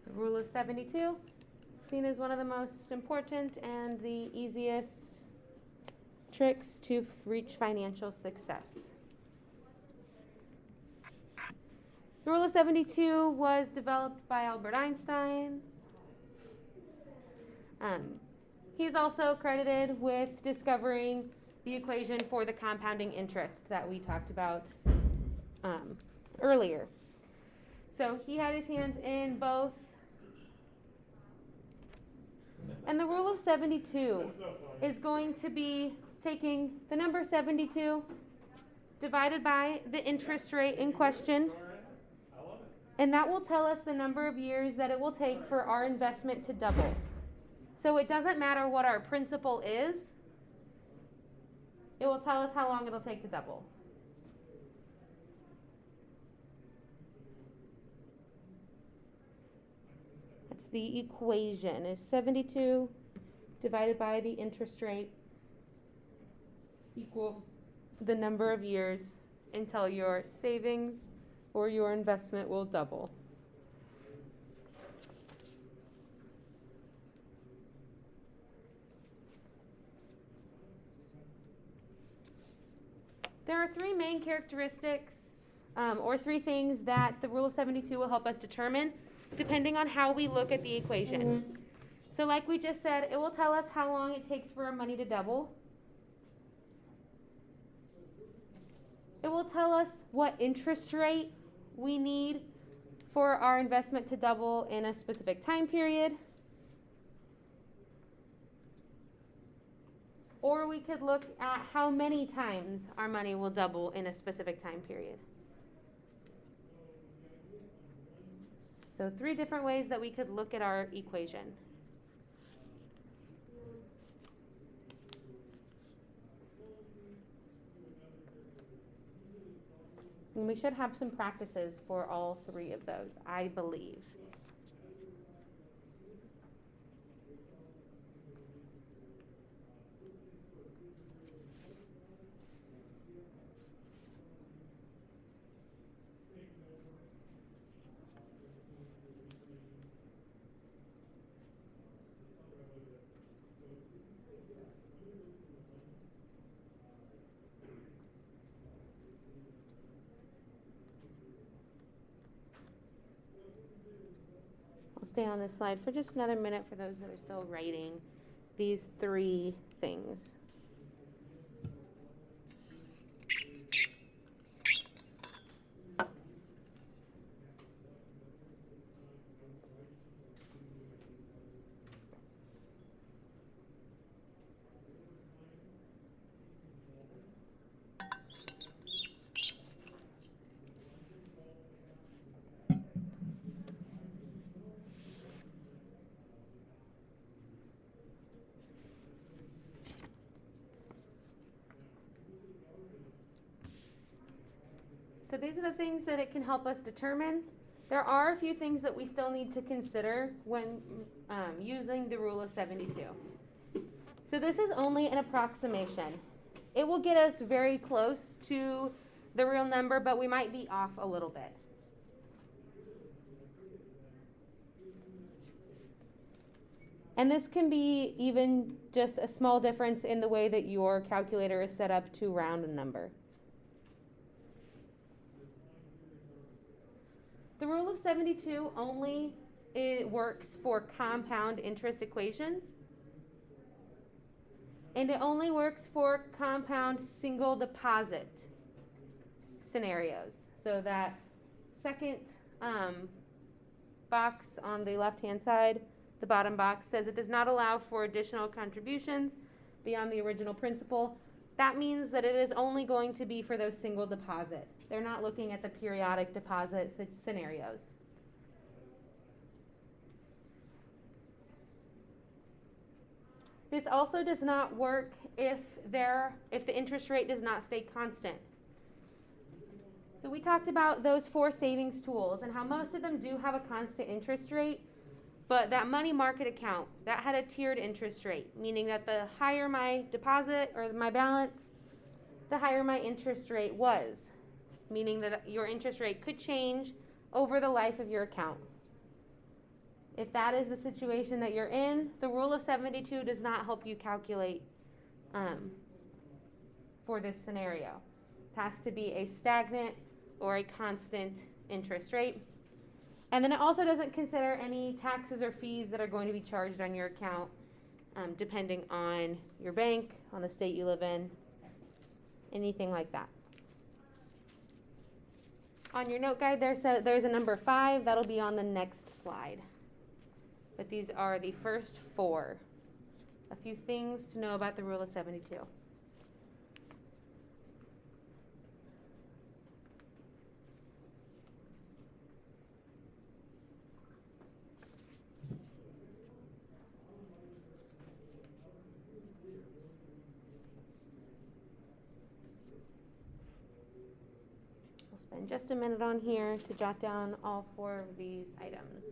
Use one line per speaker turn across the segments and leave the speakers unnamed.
The rule of 72, seen as one of the most important and the easiest tricks to reach financial success. The rule of 72 was developed by Albert Einstein. He's also credited with discovering the equation for the compounding interest that we talked about earlier. So he had his hands in both. And the rule of 72 is going to be taking the number 72 divided by the interest rate in question. And that will tell us the number of years that it will take for our investment to double. So it doesn't matter what our principal is, it will tell us how long it'll take to double. That's the equation, is 72 divided by the interest rate equals the number of years until your savings or your investment will double. There are three main characteristics or three things that the rule of 72 will help us determine depending on how we look at the equation. So like we just said, it will tell us how long it takes for our money to double. It will tell us what interest rate we need for our investment to double in a specific time period. Or we could look at how many times our money will double in a specific time period. So 3 different ways that we could look at our equation. And we should have some practices for all 3 of those, I believe. I'll stay on this slide for just another minute for those that are still writing these 3 things. So these are the things that it can help us determine. There are a few things that we still need to consider when using the rule of 72. So this is only an approximation. It will get us very close to the real number, but we might be off a little bit. And this can be even just a small difference in the way that your calculator is set up to round a number. The rule of 72 only works for compound interest equations. And it only works for compound single deposit scenarios. So that second box on the left-hand side, the bottom box, says it does not allow for additional contributions beyond the original principal. That means that it is only going to be for those single deposit. They're not looking at the periodic deposit scenarios. This also does not work if the interest rate does not stay constant. So we talked about those 4 savings tools and how most of them do have a constant interest rate, but that money market account, that had a tiered interest rate, meaning that the higher my deposit or my balance, the higher my interest rate was, meaning that your interest rate could change over the life of your account. If that is the situation that you're in, the rule of 72 does not help you calculate for this scenario. It has to be a stagnant or a constant interest rate. And then it also doesn't consider any taxes or fees that are going to be charged on your account, depending on your bank, on the state you live in, anything like that. On your note guide there's a number 5. That'll be on the next slide. But these are the first 4. A few things to know about the rule of 72. We'll spend just a minute on here to jot down all 4 of these items.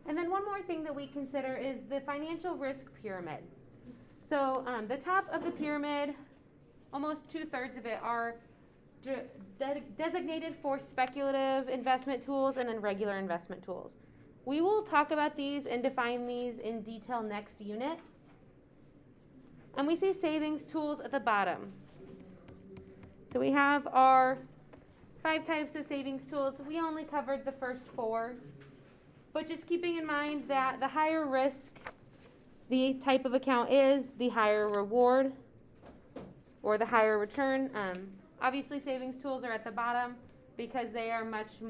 And then one more thing that we consider is the financial risk pyramid. So the top of the pyramid, almost 2/3 of it are designated for speculative investment tools and then regular investment tools. We will talk about these and define these in detail next unit. And we see savings tools at the bottom. So we have our 5 types of savings tools. We only covered the first 4. But just keeping in mind that the higher risk the type of account is, the higher reward or the higher return. Obviously, savings tools are at the bottom because they are much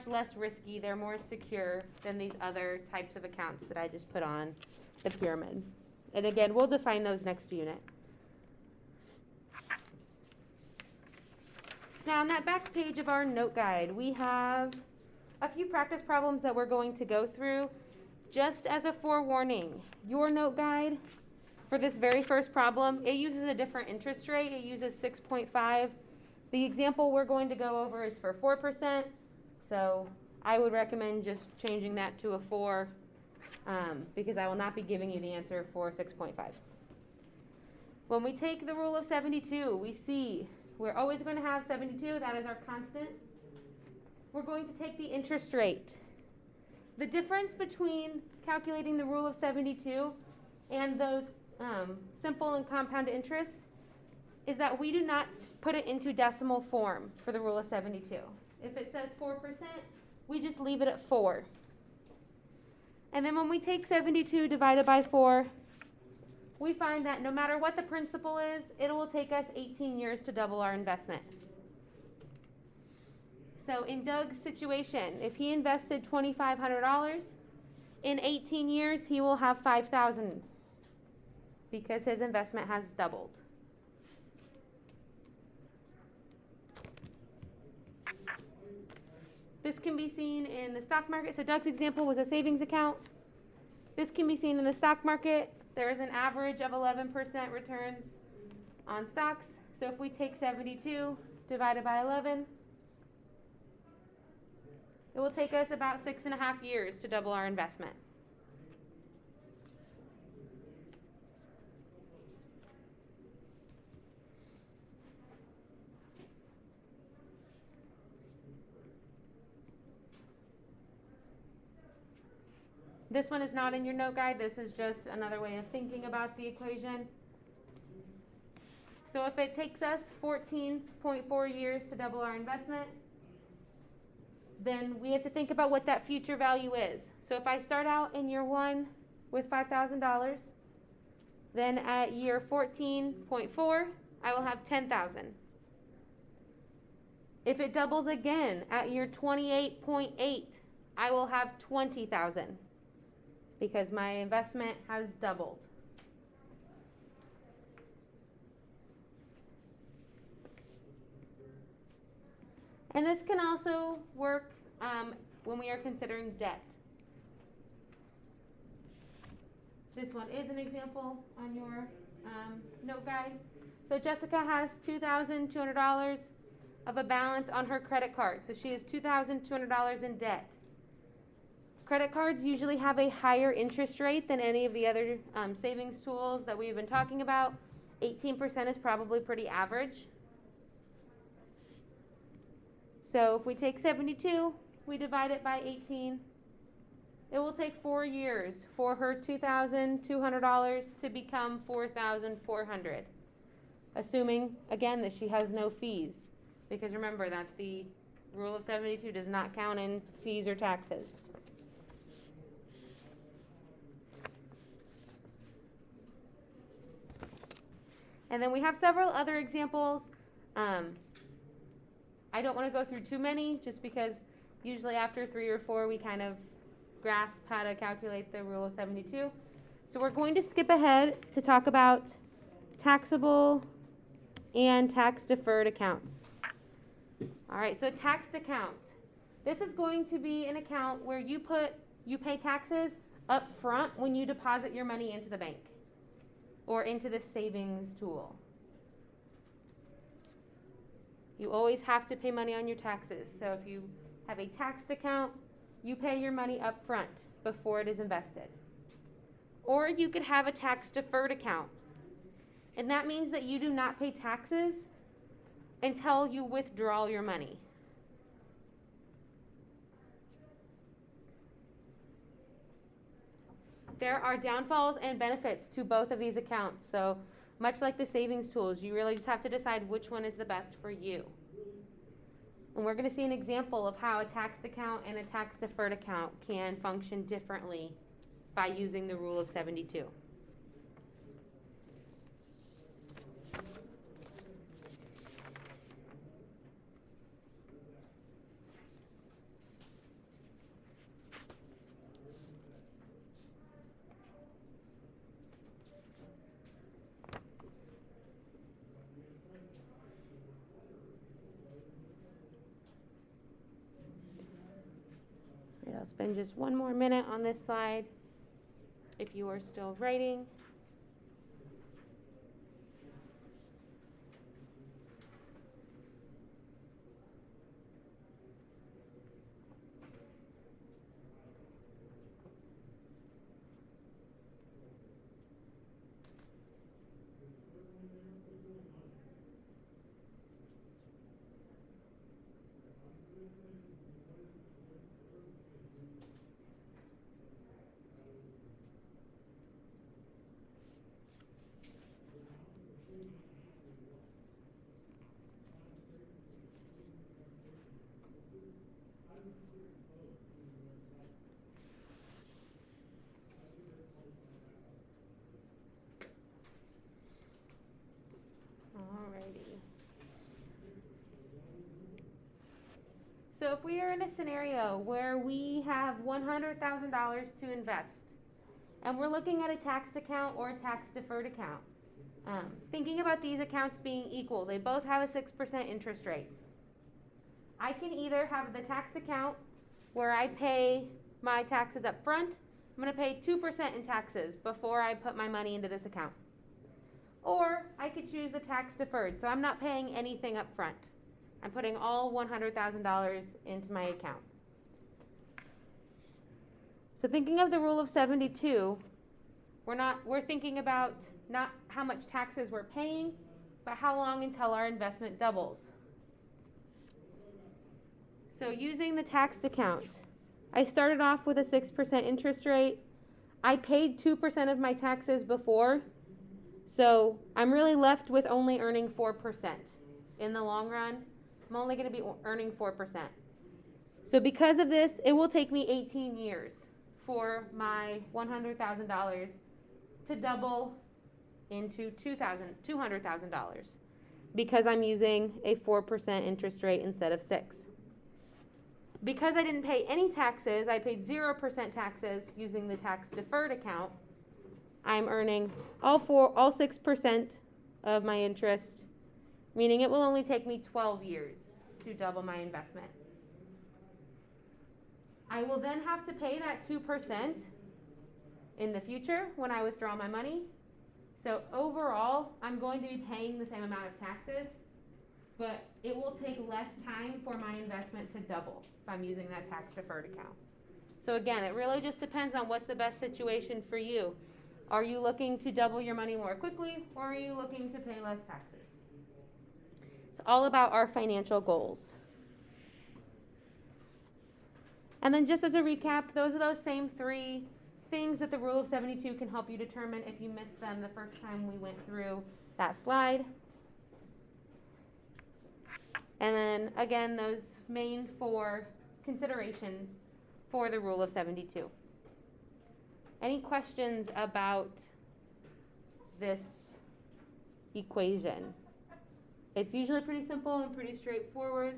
less risky. They're more secure than these other types of accounts that I just put on the pyramid. And again, we'll define those next unit. Now, on that back page of our note guide, we have a few practice problems that we're going to go through. Just as a forewarning, your note guide for this very first problem, it uses a different interest rate. It uses 6.5. The example we're going to go over is for 4%. So I would recommend just changing that to a 4 because I will not be giving you the answer for 6.5. When we take the rule of 72, we see we're always going to have 72. That is our constant. We're going to take the interest rate. The difference between calculating the rule of 72 and those simple and compound interest is that we do not put it into decimal form for the rule of 72. If it says 4%, we just leave it at 4. And then when we take 72 divided by 4, we find that no matter what the principal is, it will take us 18 years to double our investment. So in Doug's situation, if he invested $2,500, in 18 years he will have $5,000 because his investment has doubled. This can be seen in the stock market. So Doug's example was a savings account. This can be seen in the stock market. There is an average of 11% returns on stocks. So if we take 72 divided by 11, it will take us about 6.5 years to double our investment. This one is not in your note guide. This is just another way of thinking about the equation. So if it takes us 14.4 years to double our investment, then we have to think about what that future value is. So if I start out in year 1 with $5,000, then at year 14.4, I will have $10,000. If it doubles again at year 28.8, I will have $20,000 because my investment has doubled. And this can also work when we are considering debt. This one is an example on your note guide. So Jessica has $2,200 of a balance on her credit card. So she has $2,200 in debt. Credit cards usually have a higher interest rate than any of the other savings tools that we've been talking about. 18% is probably pretty average. So if we take 72, we divide it by 18. It will take 4 years for her $2,200 to become $4,400. Assuming, again, that she has no fees. Because remember that the rule of 72 does not count in fees or taxes. And then we have several other examples. I don't want to go through too many just because usually after 3 or 4 we kind of grasp how to calculate the rule of 72. So we're going to skip ahead to talk about taxable and tax deferred accounts. All right, so a taxed account. This is going to be an account where you pay taxes up front when you deposit your money into the bank or into the savings tool. You always have to pay money on your taxes. So if you have a taxed account, you pay your money up front before it is invested. Or you could have a tax deferred account. And that means that you do not pay taxes until you withdraw your money. There are downfalls and benefits to both of these accounts. So much like the savings tools, you really just have to decide which one is the best for you. And we're going to see an example of how a taxed account and a tax deferred account can function differently by using the rule of 72. I'll spend just one more minute on this slide if you are still writing. Alrighty. So if we are in a scenario where we have $100,000 to invest, and we're looking at a taxed account or a tax deferred account, thinking about these accounts being equal, they both have a 6% interest rate. I can either have the taxed account where I pay my taxes up front. I'm going to pay 2% in taxes before I put my money into this account. Or I could choose the tax deferred, so I'm not paying anything up front. I'm putting all $100,000 into my account. So thinking of the rule of 72, we're thinking about not how much taxes we're paying, but how long until our investment doubles. So using the taxed account, I started off with a 6% interest rate. I paid 2% of my taxes before, so I'm really left with only earning 4%. In the long run, I'm only going to be earning 4%. So because of this, it will take me 18 years for my $100,000 to double into $200,000 because I'm using a 4% interest rate instead of 6%. Because I didn't pay any taxes, I paid 0% taxes using the tax deferred account. I'm earning all 6% of my interest, meaning it will only take me 12 years to double my investment. I will then have to pay that 2% in the future when I withdraw my money. So overall, I'm going to be paying the same amount of taxes, but it will take less time for my investment to double if I'm using that tax deferred account. So again, it really just depends on what's the best situation for you. Are you looking to double your money more quickly, or are you looking to pay less taxes? It's all about our financial goals. And then just as a recap, those are those same 3 things that the Rule of 72 can help you determine if you missed them the first time we went through that slide. And then again, those main 4 considerations for the Rule of 72. Any questions about this equation? It's usually pretty simple and pretty straightforward.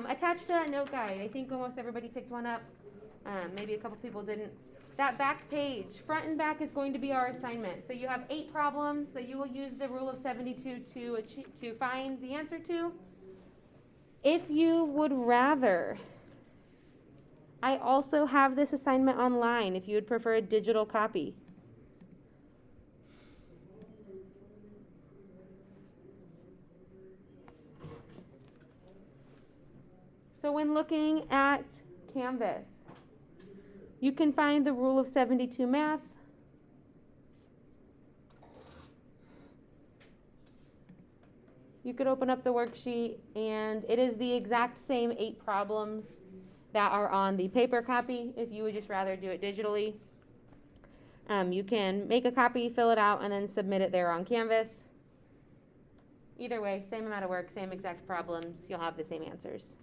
Attached to that note guide, I think almost everybody picked one up. Maybe a couple people didn't. That back page, front and back, is going to be our assignment. So you have 8 problems that you will use the Rule of 72 to find the answer to. If you would rather, I also have this assignment online if you would prefer a digital copy. So when looking at Canvas, you can find the Rule of 72 math. You could open up the worksheet, and it is the exact same 8 problems that are on the paper copy if you would just rather do it digitally. You can make a copy, fill it out, and then submit it there on Canvas. Either way, same amount of work, same exact problems, you'll have the same answers.